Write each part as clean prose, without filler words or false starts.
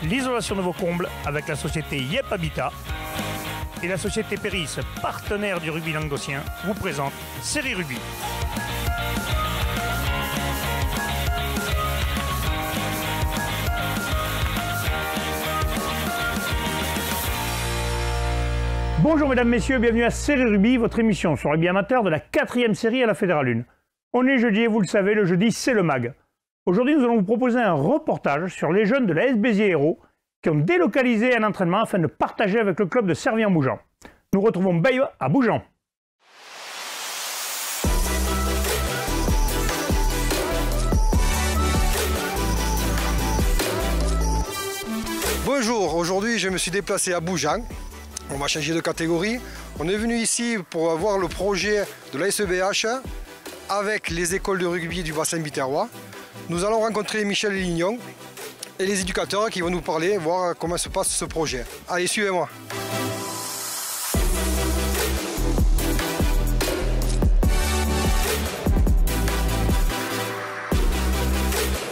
l'isolation de vos combles avec la société Yep Habitat. Et la société Péris, partenaire du rugby languedocien, vous présente Série Rugby. Bonjour mesdames, messieurs, bienvenue à Série Rugby, votre émission sur le rugby amateur de la 4e série à la Fédérale 1. On est jeudi et vous le savez, le jeudi c'est le MAG. Aujourd'hui nous allons vous proposer un reportage sur les jeunes de la S Béziers Hérault qui ont délocalisé un entraînement afin de partager avec le club de Servien-Bougeant. Nous retrouvons Baye à Bougeant. Bonjour, aujourd'hui je me suis déplacé à Bougeant. On va changer de catégorie. On est venu ici pour voir le projet de la SEBH avec les écoles de rugby du bassin biterrois. Nous allons rencontrer Michel Lignon et les éducateurs qui vont nous parler, voir comment se passe ce projet. Allez, suivez-moi.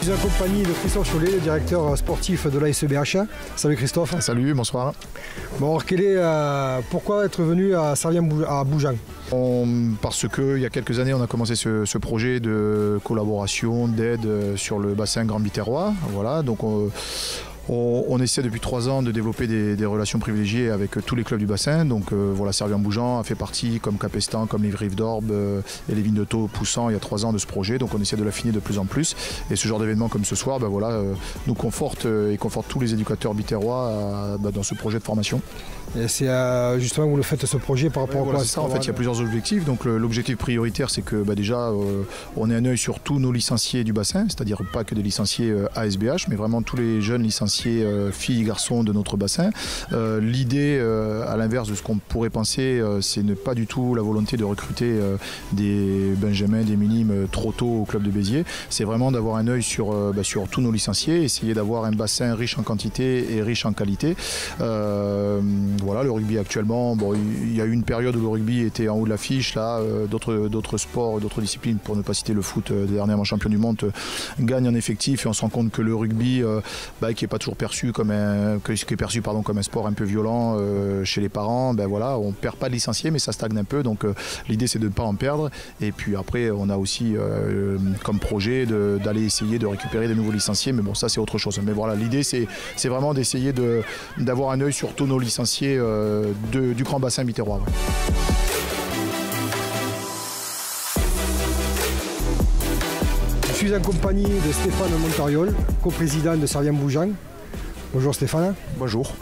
Je suis accompagné de Christophe Chollet, le directeur sportif de la SEBH. Salut Christophe. Salut, bonsoir. Bon, alors, pourquoi être venu à Servien-Bougeant? Parce qu'il y a quelques années, on a commencé ce projet de collaboration, d'aide sur le bassin Grand Biterrois. Voilà, donc on essaie depuis 3 ans de développer des relations privilégiées avec tous les clubs du bassin. Donc voilà, Servien-Bougeant a fait partie, comme Capestan, comme les Rives d'Orbe et les Vignes de Thau poussant il y a 3 ans de ce projet. Donc on essaie de l'affiner de plus en plus. Et ce genre d'événement comme ce soir, nous conforte et conforte tous les éducateurs biterrois dans ce projet de formation. Et c'est justement vous le faites ce projet par rapport à quoi? C'est ça, en fait il y a plusieurs objectifs. Donc l'objectif prioritaire c'est que déjà on ait un œil sur tous nos licenciés du bassin, c'est-à-dire pas que des licenciés ASBH, mais vraiment tous les jeunes licenciés filles et garçons de notre bassin. L'idée, à l'inverse de ce qu'on pourrait penser, c'est pas du tout la volonté de recruter des benjamins, des minimes trop tôt au club de Béziers. C'est vraiment d'avoir un œil sur tous nos licenciés, essayer d'avoir un bassin riche en quantité et riche en qualité. Voilà, le rugby actuellement, il y a eu une période où le rugby était en haut de l'affiche. Là, d'autres sports, d'autres disciplines, pour ne pas citer le foot, dernièrement champion du monde, gagnent en effectif et on se rend compte que le rugby, qui n'est pas toujours perçu comme un sport un peu violent chez les parents, on perd pas de licenciés mais ça stagne un peu, donc l'idée c'est de ne pas en perdre. Et puis après on a aussi comme projet d'aller essayer de récupérer des nouveaux licenciés, mais bon ça c'est autre chose. Mais voilà, l'idée c'est vraiment d'essayer d'avoir un œil sur tous nos licenciés du grand bassin biterrois. Ouais. Je suis en compagnie de Stéphane Montariol, coprésident de Servien-Bougeant. Bonjour Stéphane. Bonjour.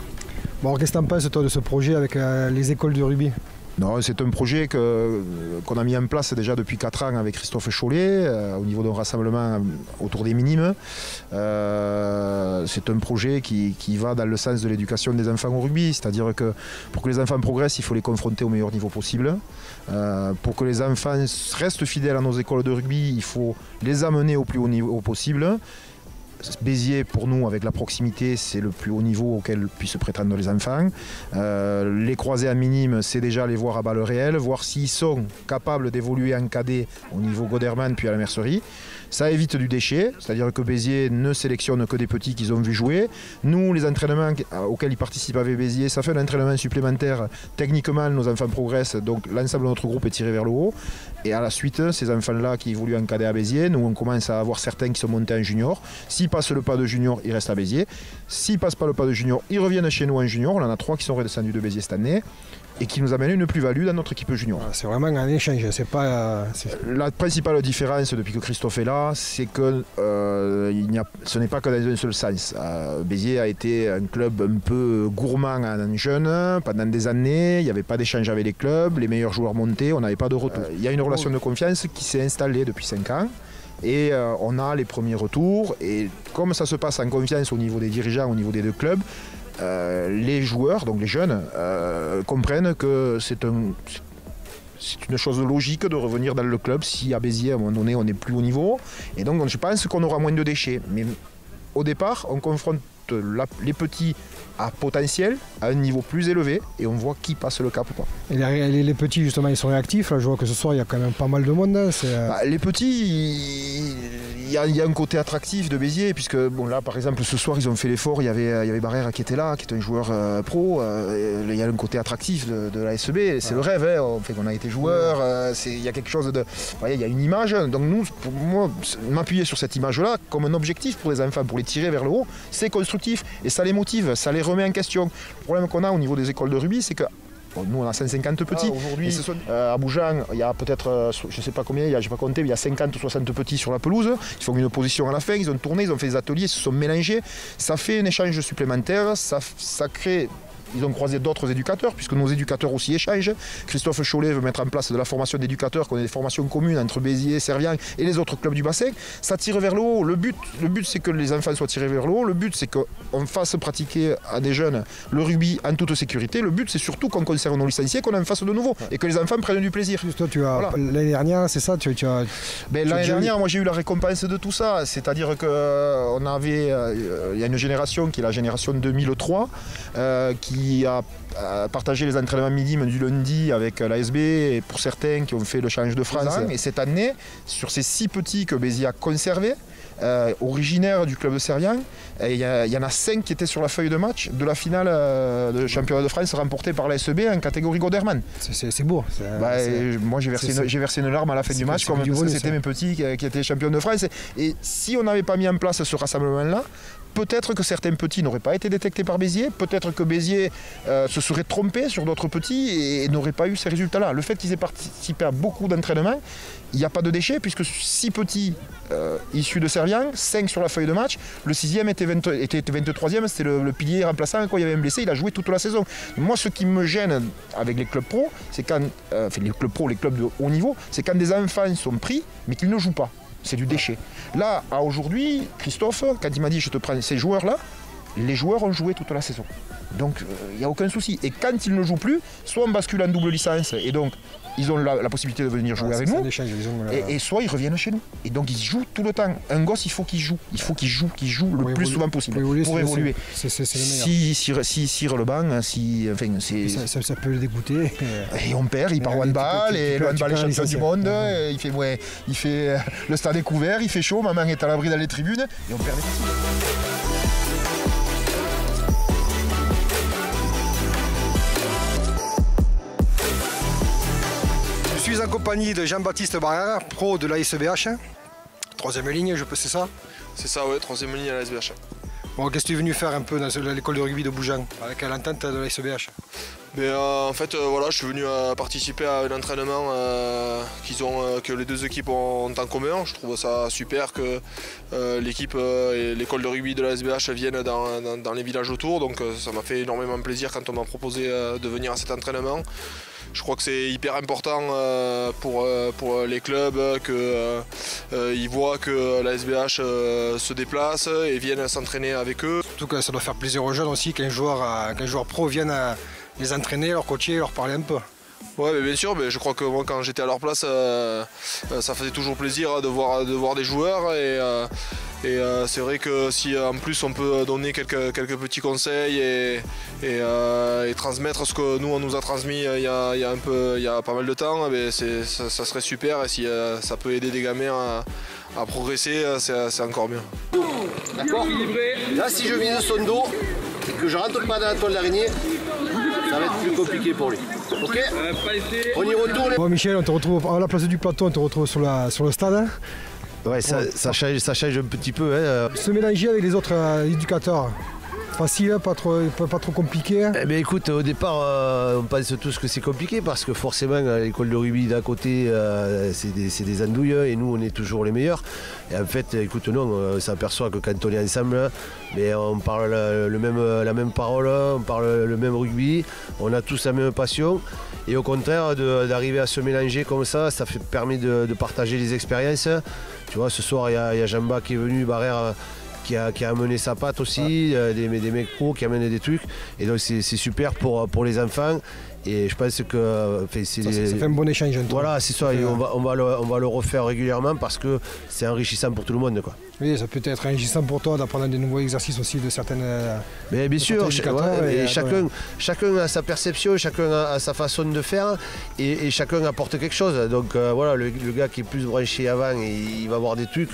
Bon, alors qu'est-ce que tu en penses toi de ce projet avec les écoles de rugby? Non, c'est un projet qu'on a mis en place déjà depuis 4 ans avec Christophe Chollet au niveau d'un rassemblement autour des minimes. C'est un projet qui va dans le sens de l'éducation des enfants au rugby, c'est-à-dire que pour que les enfants progressent, il faut les confronter au meilleur niveau possible. Pour que les enfants restent fidèles à nos écoles de rugby, il faut les amener au plus haut niveau possible. Béziers, pour nous, avec la proximité, c'est le plus haut niveau auquel puissent prétendre les enfants. Les croisés à minime, c'est déjà les voir à balles réelles, voir s'ils sont capables d'évoluer en cadet au niveau Goderman puis à la mercerie. Ça évite du déchet, c'est-à-dire que Béziers ne sélectionne que des petits qu'ils ont vu jouer. Nous, les entraînements auxquels ils participent avec Béziers, ça fait un entraînement supplémentaire. Techniquement, nos enfants progressent, donc l'ensemble de notre groupe est tiré vers le haut. Et à la suite, ces enfants-là qui évoluent en cadet à Béziers, nous on commence à avoir certains qui sont montés en junior. S'ils passent le pas de junior, ils restent à Béziers. S'ils ne passent pas le pas de junior, ils reviennent chez nous en junior. On en a 3 qui sont redescendus de Béziers cette année et qui nous amènent une plus-value dans notre équipe junior. C'est vraiment un échange. La principale différence depuis que Christophe est là, c'est que ce n'est pas que dans un seul sens. Béziers a été un club un peu gourmand en jeunes pendant des années. Il n'y avait pas d'échange avec les clubs, les meilleurs joueurs montaient, on n'avait pas de retour. Il y a une relation de confiance qui s'est installée depuis 5 ans. Et on a les premiers retours. Et comme ça se passe en confiance au niveau des dirigeants, au niveau des 2 clubs, les joueurs, donc les jeunes, comprennent que c'est une chose logique de revenir dans le club si à Béziers, à un moment donné, on n'est plus au niveau. Et donc je pense qu'on aura moins de déchets. Mais au départ, on confronte les petits à potentiel, à un niveau plus élevé, et on voit qui passe le cap ou pas. Et les petits, justement, ils sont réactifs. Là, je vois que ce soir, il y a quand même pas mal de monde. Les petits, il y a un côté attractif de Béziers, puisque bon, là, par exemple, ce soir, ils ont fait l'effort. Il y avait Barrère qui était là, qui est un joueur pro. Il y a un côté attractif de la SEB. C'est le rêve. Hein. On a été joueur. Il y a quelque chose de. Il y a une image. Donc, nous, pour moi, m'appuyer sur cette image-là comme un objectif pour les enfants, pour les tirer vers le haut, c'est constructif. Et ça les motive, ça les remet en question. Le problème qu'on a au niveau des écoles de rugby, c'est que nous on a 150 petits. Aujourd'hui, à Bougeant, il y a peut-être, je ne sais pas combien, je n'ai pas compté, mais il y a 50 ou 60 petits sur la pelouse. Ils font une position à la fin, ils ont tourné, ils ont fait des ateliers, ils se sont mélangés. Ça fait un échange supplémentaire, ça crée. Ils ont croisé d'autres éducateurs, puisque nos éducateurs aussi échangent. Christophe Chollet veut mettre en place de la formation d'éducateurs, qu'on ait des formations communes entre Béziers, Servian et les autres clubs du bassin. Ça tire vers le haut. Le but c'est que les enfants soient tirés vers le haut. Le but, c'est qu'on fasse pratiquer à des jeunes le rugby en toute sécurité. Le but, c'est surtout qu'on conserve nos licenciés, qu'on en fasse de nouveau et que les enfants prennent du plaisir. Toi, l'année dernière, c'est ça l'année dernière, moi, j'ai eu la récompense de tout ça. C'est-à-dire qu'on avait, il y a une génération qui est la génération 2003, qui a partagé les entraînements minimes du lundi avec l'ASB et pour certains qui ont fait le Challenge de France. Et cette année, sur ces 6 petits que Béziers a conservés, originaires du club de Servian, il y en a 5 qui étaient sur la feuille de match de la finale de championnat de France remportée par l'ASB en catégorie Goderman. C'est beau. Moi j'ai versé une larme à la fin du match, parce que c'était mes petits qui étaient champions de France. Et si on n'avait pas mis en place ce rassemblement-là, peut-être que certains petits n'auraient pas été détectés par Béziers, peut-être que Béziers se serait trompé sur d'autres petits et n'aurait pas eu ces résultats-là. Le fait qu'ils aient participé à beaucoup d'entraînements, il n'y a pas de déchets, puisque 6 petits issus de Servian, 5 sur la feuille de match, le 6e était 23e, c'était le pilier remplaçant, quand il y avait un blessé, il a joué toute la saison. Moi, ce qui me gêne avec les clubs pro, c'est quand, les clubs pro, les clubs de haut niveau, c'est quand des enfants sont pris, mais qu'ils ne jouent pas. C'est du déchet. Là, à aujourd'hui, Christophe, quand il m'a dit je te prends ces joueurs-là, les joueurs ont joué toute la saison. Donc il n'y a aucun souci. Et quand ils ne jouent plus, soit on bascule en double licence et donc ils ont la possibilité de venir jouer avec nous, et soit ils reviennent chez nous. Et donc ils jouent tout le temps. Un gosse, il faut qu'il joue. Il faut qu'il joue le plus souvent possible pour évoluer. Si le banc, ça peut le dégoûter. Et on perd, il part au handball, et le handball est champion du monde, il fait le stade est couvert, il fait chaud, maman est à l'abri dans les tribunes, et on perd des parties. Je suis en compagnie de Jean-Baptiste Barrère, pro de la SEBH. 3e ligne, c'est ça? C'est ça, ouais, 3e ligne à la SBH. Bon, qu'est-ce que tu es venu faire un peu dans l'école de rugby de Bougeant, avec l'entente de la SEBH? En fait, voilà, je suis venu participer à un entraînement que les 2 équipes ont en commun. Je trouve ça super que l'équipe et l'école de rugby de la SBH viennent dans les villages autour. Donc ça m'a fait énormément plaisir quand on m'a proposé de venir à cet entraînement. Je crois que c'est hyper important pour les clubs qu'ils voient que la SBH se déplace et viennent s'entraîner avec eux. Surtout que ça doit faire plaisir aux jeunes aussi qu'un joueur pro vienne les entraîner, leur coacher, leur parler un peu. Ouais, mais bien sûr, mais je crois que moi quand j'étais à leur place, ça faisait toujours plaisir de voir des joueurs et c'est vrai que si en plus on peut donner quelques petits conseils et transmettre ce que nous on nous a transmis il y a pas mal de temps, ça serait super, et si ça peut aider des gamins à progresser, c'est encore mieux. D'accord. Là, si je vise son dos et que je rentre pas dans la toile d'araignée, ça va être plus compliqué pour lui. Ok. On y retourne. Bon, Michel, on te retrouve à la place du plateau, on te retrouve sur le stade. Hein. Ouais, ça change un petit peu. Hein. Se mélanger avec les autres éducateurs. Facile, pas trop compliqué. Eh bien, écoute, au départ, on pense tous que c'est compliqué parce que forcément, l'école de rugby d'à côté, c'est des andouilles et nous, on est toujours les meilleurs. Et en fait, écoute, non, on s'aperçoit que quand on est ensemble, mais on parle la même parole, on parle le même rugby, on a tous la même passion. Et au contraire, d'arriver à se mélanger comme ça permet de partager les expériences. Tu vois, ce soir, il y a Jamba qui est venu, Barrère, qui a amené sa patte aussi, des mecs pros qui amènent des trucs. Et donc c'est super pour les enfants. Et je pense que ça fait un bon échange. Voilà, c'est ça. Et on va le refaire régulièrement parce que c'est enrichissant pour tout le monde, quoi. Oui, ça peut être enrichissant pour toi d'apprendre des nouveaux exercices aussi de certaines. Mais bien sûr, chacun a sa perception, chacun a sa façon de faire et chacun apporte quelque chose. Donc voilà, le gars qui est plus branché avant, il va voir des trucs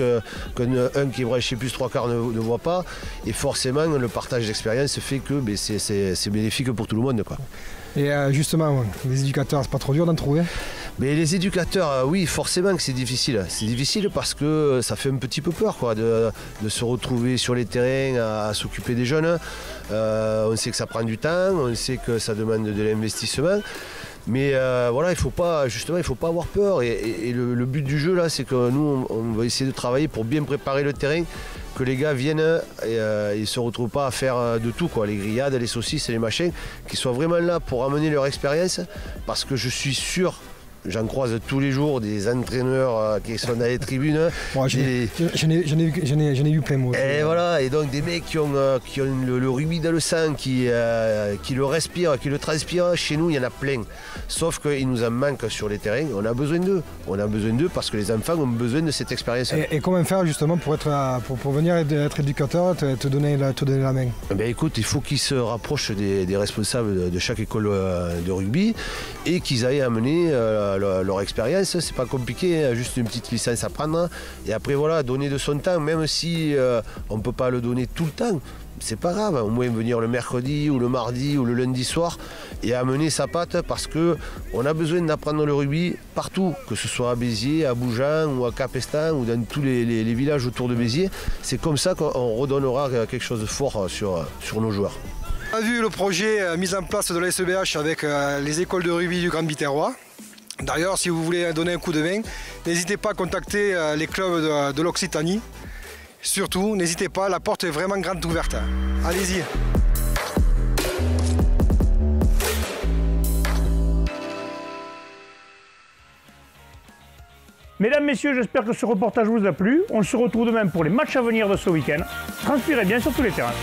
qu'un qui est branché plus 3/4 ne voit pas. Et forcément, le partage d'expérience fait que c'est bénéfique pour tout le monde, quoi. Et justement, les éducateurs, c'est pas trop dur d'en trouver? Mais les éducateurs, oui, forcément que c'est difficile. C'est difficile parce que ça fait un petit peu peur, quoi, de se retrouver sur les terrains à s'occuper des jeunes. On sait que ça prend du temps, on sait que ça demande de l'investissement. Mais voilà, il faut pas avoir peur. Et le but du jeu, là, c'est que nous, on va essayer de travailler pour bien préparer le terrain, que les gars viennent et ils ne se retrouvent pas à faire de tout, quoi, les grillades, les saucisses et les machins, qu'ils soient vraiment là pour amener leur expérience, parce que je suis sûr, j'en croise tous les jours des entraîneurs qui sont dans les tribunes. Moi, j'en ai vu plein, moi. Et voilà, et donc des mecs qui ont le rugby dans le sang, qui le respirent, qui le transpirent. Chez nous, il y en a plein. Sauf qu'il nous en manque sur les terrains. On a besoin d'eux. On a besoin d'eux parce que les enfants ont besoin de cette expérience. Et comment faire justement pour venir être éducateur, te donner la main? Ben écoute, il faut qu'ils se rapprochent des responsables de chaque école de rugby et qu'ils aillent amener leur expérience. C'est pas compliqué, juste une petite licence à prendre. Et après voilà, donner de son temps, même si on ne peut pas le donner tout le temps. C'est pas grave, au moins venir le mercredi ou le mardi ou le lundi soir et amener sa patte parce qu'on a besoin d'apprendre le rugby partout, que ce soit à Béziers, à Bougeant ou à Capestan ou dans tous les villages autour de Béziers. C'est comme ça qu'on redonnera quelque chose de fort sur nos joueurs. On a vu le projet mis en place de la SEBH avec les écoles de rugby du Grand Biterrois. D'ailleurs, si vous voulez donner un coup de main, n'hésitez pas à contacter les clubs de l'Occitanie. Surtout, n'hésitez pas, la porte est vraiment grande ouverte. Allez-y. Mesdames, messieurs, j'espère que ce reportage vous a plu. On se retrouve demain pour les matchs à venir de ce week-end. Transpirez bien sur tous les terrains.